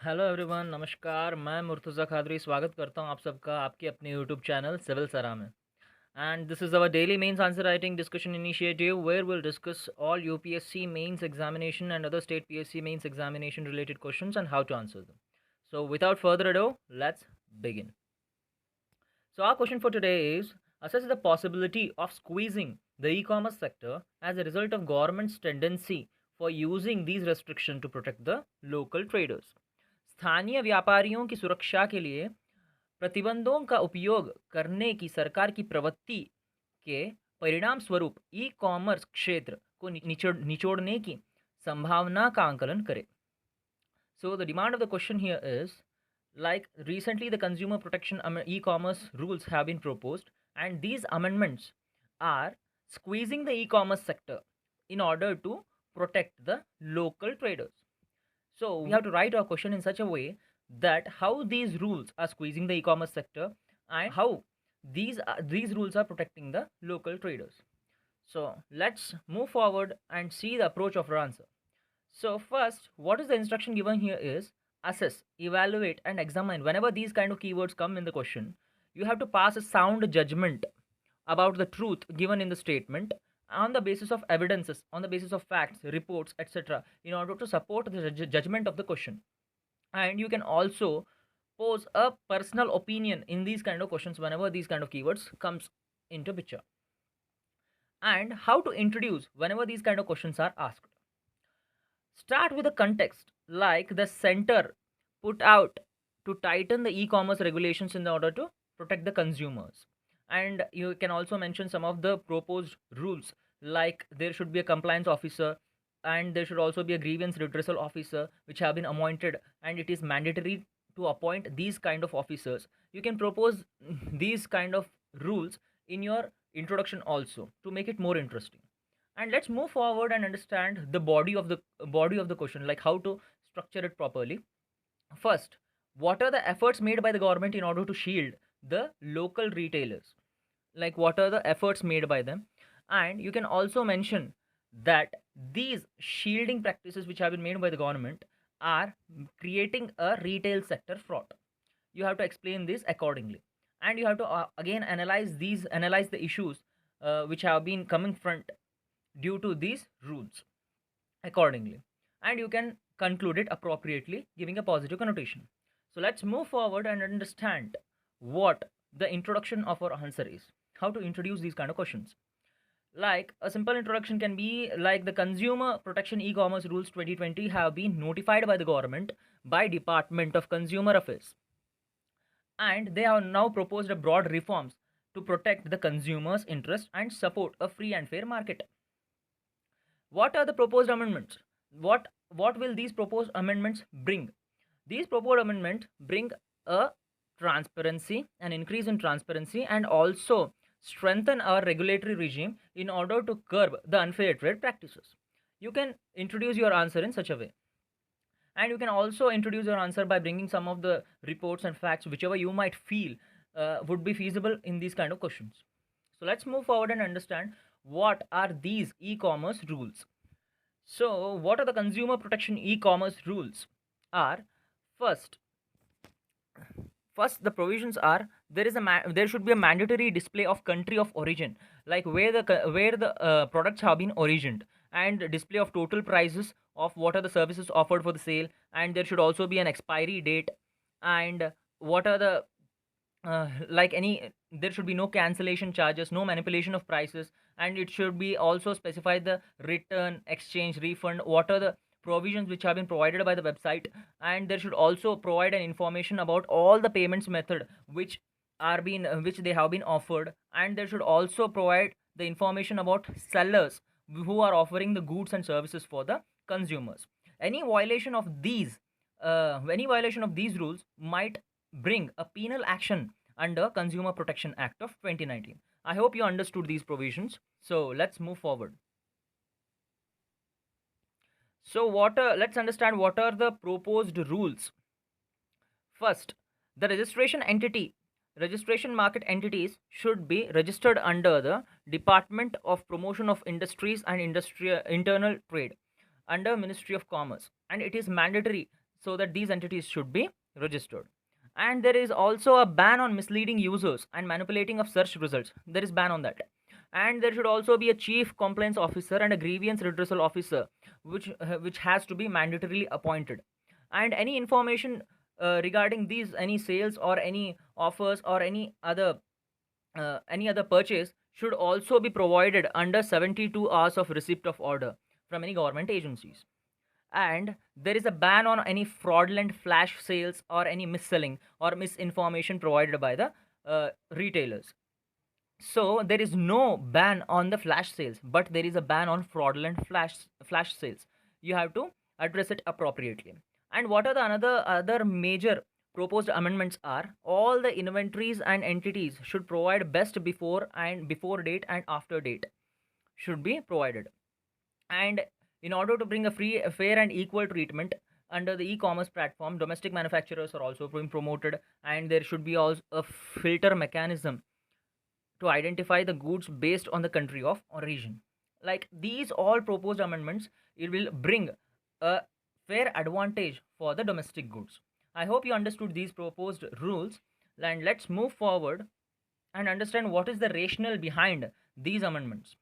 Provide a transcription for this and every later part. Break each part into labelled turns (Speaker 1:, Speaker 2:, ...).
Speaker 1: Hello everyone, नमस्कार। मैं मुर्तज़ा खादरी स्वागत करता हूं आप सबका आपके अपने यूट्यूब चैनल सिविल सरा में। And this is our daily mains answer writing discussion initiative where will discuss all UPSC mains examination and other state PSC mains examination related questions and how to answer them. So without further ado, let's begin. So our question for today is: assess the possibility of squeezing the e-commerce sector as a result of government's tendency for using these restrictions to protect the local traders. स्थानीय व्यापारियों की सुरक्षा के लिए प्रतिबंधों का उपयोग करने की सरकार की प्रवृत्ति के परिणाम स्वरूप ई कॉमर्स क्षेत्र को निचोड़ने की संभावना का आंकलन करें. So the demand of the question here is, like, recently the consumer protection e-commerce rules have been proposed, and these amendments are squeezing the e-commerce sector in order to protect the local traders. So we have to write our question in such a way that how these rules are squeezing the e-commerce sector and how these rules are protecting the local traders. So let's move forward and see the approach of our answer. So first, what is the instruction given here is assess, evaluate and examine. Whenever these kind of keywords come in the question, you have to pass a sound judgment about the truth given in the statement on the basis of evidences, on the basis of facts, reports, etc., in order to support the judgment of the question. And you can also pose a personal opinion in these kind of questions whenever these kind of keywords comes into picture. And how to introduce whenever these kind of questions are asked. Start with a context like the center put out to tighten the e-commerce regulations in order to protect the consumers. And you can also mention some of the proposed rules, like there should be a compliance officer and there should also be a grievance redressal officer which have been appointed, and it is mandatory to appoint these kind of officers. You can propose these kind of rules in your introduction also to make it more interesting. And let's move forward and understand the body of the question, like how to structure it properly. First, what are the efforts made by the government in order to shield the local retailers? Like, what are the efforts made by them? And you can also mention that these shielding practices which have been made by the government are creating a retail sector fraud. You have to explain this accordingly, and you have to again analyze the issues which have been coming front due to these rules accordingly, and you can conclude it appropriately, giving a positive connotation. So let's move forward and understand what the introduction of our answer is, how to introduce these kind of questions. Like, a simple introduction can be like: the consumer protection e-commerce rules 2020 have been notified by the government by Department of Consumer Affairs, and they have now proposed a broad reforms to protect the consumers interest and support a free and fair market. What are the proposed amendments? What will these proposed amendments bring? These proposed amendments bring a transparency, an increase in transparency, and also strengthen our regulatory regime in order to curb the unfair trade practices. You can introduce your answer in such a way. And you can also introduce your answer by bringing some of the reports and facts whichever you might feel would be feasible in these kind of questions. So let's move forward and understand what are these e-commerce rules. So what are the consumer protection e-commerce rules? Are first first the provisions are: there should be a mandatory display of country of origin, like where the products have been origined, and display of total prices of what are the services offered for the sale, and there should also be an expiry date, and what are the like any there should be no cancellation charges, no manipulation of prices, and it should be also specify the return, exchange, refund, what are the provisions which have been provided by the website, and there should also provide an information about all the payments method which they have been offered, and there should also provide the information about sellers who are offering the goods and services for the consumers. Any violation of these rules might bring a penal action under Consumer Protection Act of 2019. I hope you understood these provisions. So let's move forward. So let's understand what are the proposed rules. First, the registration market entities should be registered under the Department of Promotion of Industries and Internal Trade under Ministry of Commerce, and it is mandatory so that these entities should be registered. And there is also a ban on misleading users and manipulating of search results. There is ban on that. And there should also be a chief compliance officer and a grievance redressal officer, which has to be mandatorily appointed. And any information regarding these, any sales or any offers or any other purchase should also be provided under 72 hours of receipt of order from any government agencies. And there is a ban on any fraudulent flash sales or any mis-selling or misinformation provided by the retailers. So there is no ban on the flash sales, but there is a ban on fraudulent flash sales. You have to address it appropriately. And what are the other major proposed amendments are: all the inventories and entities should provide best before date and after date should be provided. And in order to bring a fair and equal treatment under the e-commerce platform, domestic manufacturers are also being promoted, and there should be also a filter mechanism to identify the goods based on the country of origin. Like these all proposed amendments, it will bring a fair advantage for the domestic goods. I hope you understood these proposed rules, and let's move forward and understand what is the rationale behind these amendments.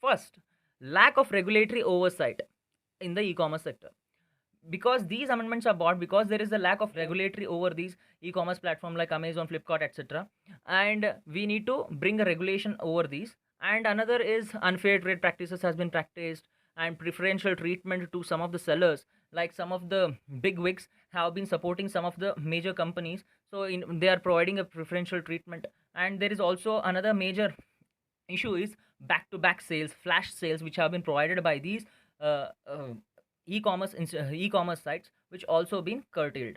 Speaker 1: First, lack of regulatory oversight in the e-commerce sector. Because these amendments are brought because there is a lack of regulatory over these e-commerce platform like Amazon, Flipkart, etc., and we need to bring a regulation over these. And another is unfair trade practices has been practiced, and preferential treatment to some of the sellers, like some of the big wigs have been supporting some of the major companies, so they are providing a preferential treatment. And there is also another major issue is back to back sales, flash sales, which have been provided by these e-commerce sites, which also been curtailed.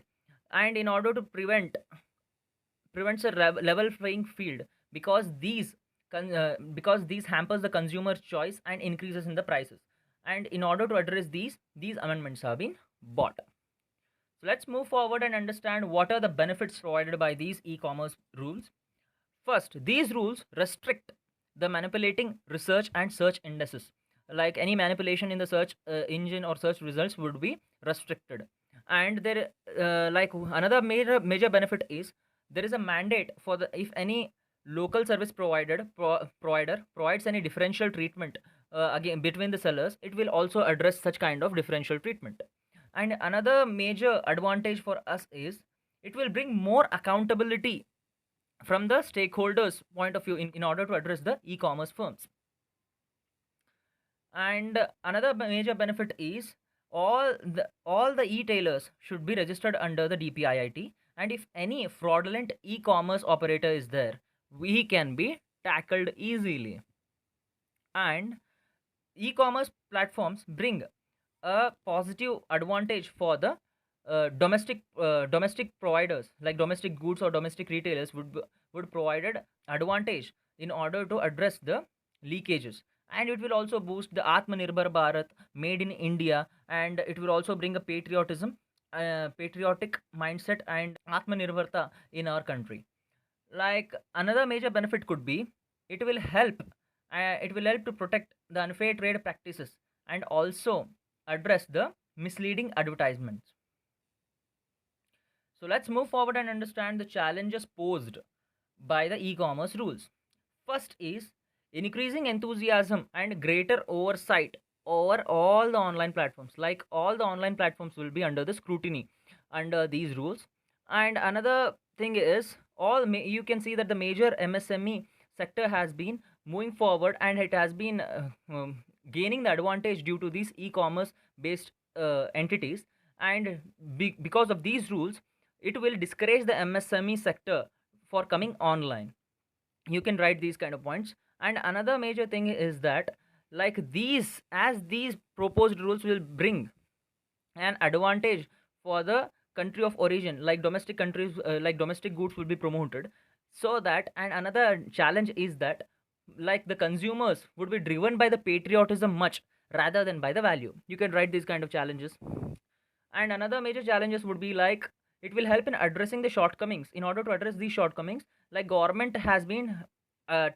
Speaker 1: And in order to prevents a level playing field, because these hampers the consumer's choice and increases in the prices. And in order to address these amendments have been bought. So let's move forward and understand what are the benefits provided by these e-commerce rules. First, these rules restrict the manipulating research and search indices. Like any manipulation in the search engine or search results would be restricted. And there, like another major benefit is there is a mandate for the if any local service provider provides any differential treatment again between the sellers, it will also address such kind of differential treatment. And another major advantage for us is it will bring more accountability from the stakeholders point of view in order to address the e-commerce firms. And another major benefit is all the e-tailers should be registered under the DPIIT, and if any fraudulent e-commerce operator is there, we can be tackled easily. And e-commerce platforms bring a positive advantage for the domestic providers, like domestic goods or domestic retailers would provided advantage in order to address the leakages. And it will also boost the Atmanirbhar Bharat, made in India, and it will also bring a patriotic mindset and Atmanirbharta in our country. Like another major benefit could be it will help to protect the unfair trade practices and also address the misleading advertisements. So let's move forward and understand the challenges posed by the e-commerce rules. First is increasing enthusiasm and greater oversight over all the online platforms. Like all the online platforms will be under the scrutiny under these rules. And another thing is you can see that the major MSME sector has been moving forward, and it has been gaining the advantage due to these e-commerce based entities. And because of these rules, it will discourage the MSME sector for coming online. You can write these kind of points. And another major thing is that like these proposed rules will bring an advantage for the country of origin, like domestic countries, like domestic goods will be promoted. So that, and another challenge is that like the consumers would be driven by the patriotism much rather than by the value. You can write these kind of challenges. And another major challenges would be like it will help in addressing the shortcomings. In order to address these shortcomings, like government has been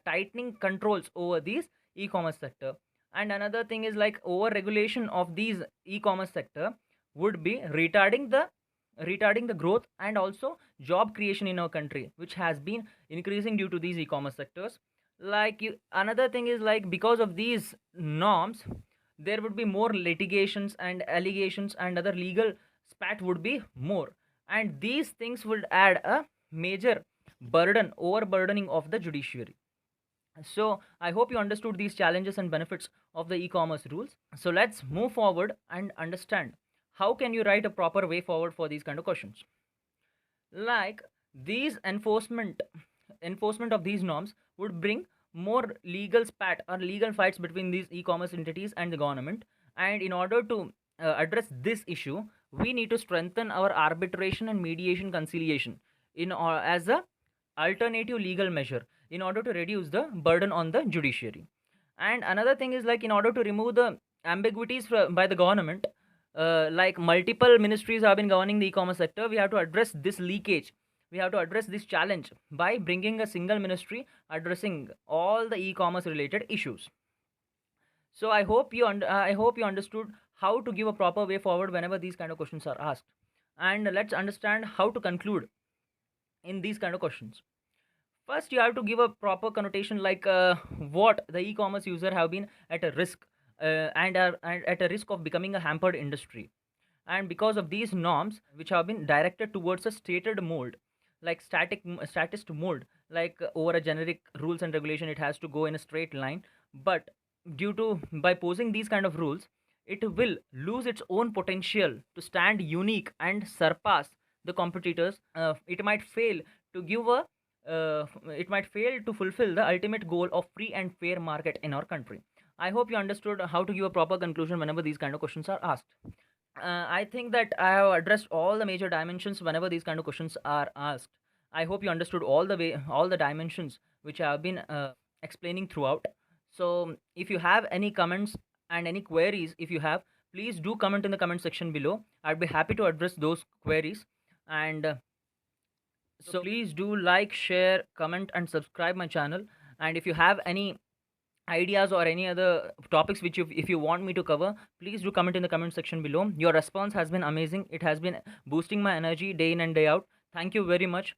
Speaker 1: tightening controls over these e-commerce sector. And another thing is like over regulation of these e-commerce sector would be retarding the growth and also job creation in our country, which has been increasing due to these e-commerce sectors. Another thing is, like, because of these norms, there would be more litigations and allegations and other legal spat would be more, and these things would add a major overburdening of the judiciary. So I hope you understood these challenges and benefits of the e-commerce rules. So let's move forward and understand how can you write a proper way forward for these kind of questions. Like, these enforcement of these norms would bring more legal spat or legal fights between these e-commerce entities and the government. And in order to address this issue, we need to strengthen our arbitration and mediation conciliation as a alternative legal measure in order to reduce the burden on the judiciary. And another thing is, like, in order to remove the ambiguities by the government, like multiple ministries have been governing the e-commerce sector, we have to address this leakage, we have to address this challenge by bringing a single ministry addressing all the e-commerce related issues. So I hope you understood how to give a proper way forward whenever these kind of questions are asked. And let's understand how to conclude in these kind of questions. First, you have to give a proper connotation, like what the e-commerce user have been at a risk, and at a risk of becoming a hampered industry. And because of these norms, which have been directed towards a stated mold, like statist mold, like over a generic rules and regulation, it has to go in a straight line. But due to by posing these kind of rules, it will lose its own potential to stand unique and surpass the competitors. It might fail to give a it might fail to fulfill the ultimate goal of free and fair market in our country. I hope you understood how to give a proper conclusion whenever these kind of questions are asked. I think that I have addressed all the major dimensions whenever these kind of questions are asked. I hope you understood all the dimensions which I have been explaining throughout. So if you have any comments and any queries, if you have, please do comment in the comment section below. I'd be happy to address those queries. And so please do like, share, comment, and subscribe my channel. And if you have any ideas or any other topics which if you want me to cover, please do comment in the comment section below. Your response has been amazing. It has been boosting my energy day in and day out. Thank you very much.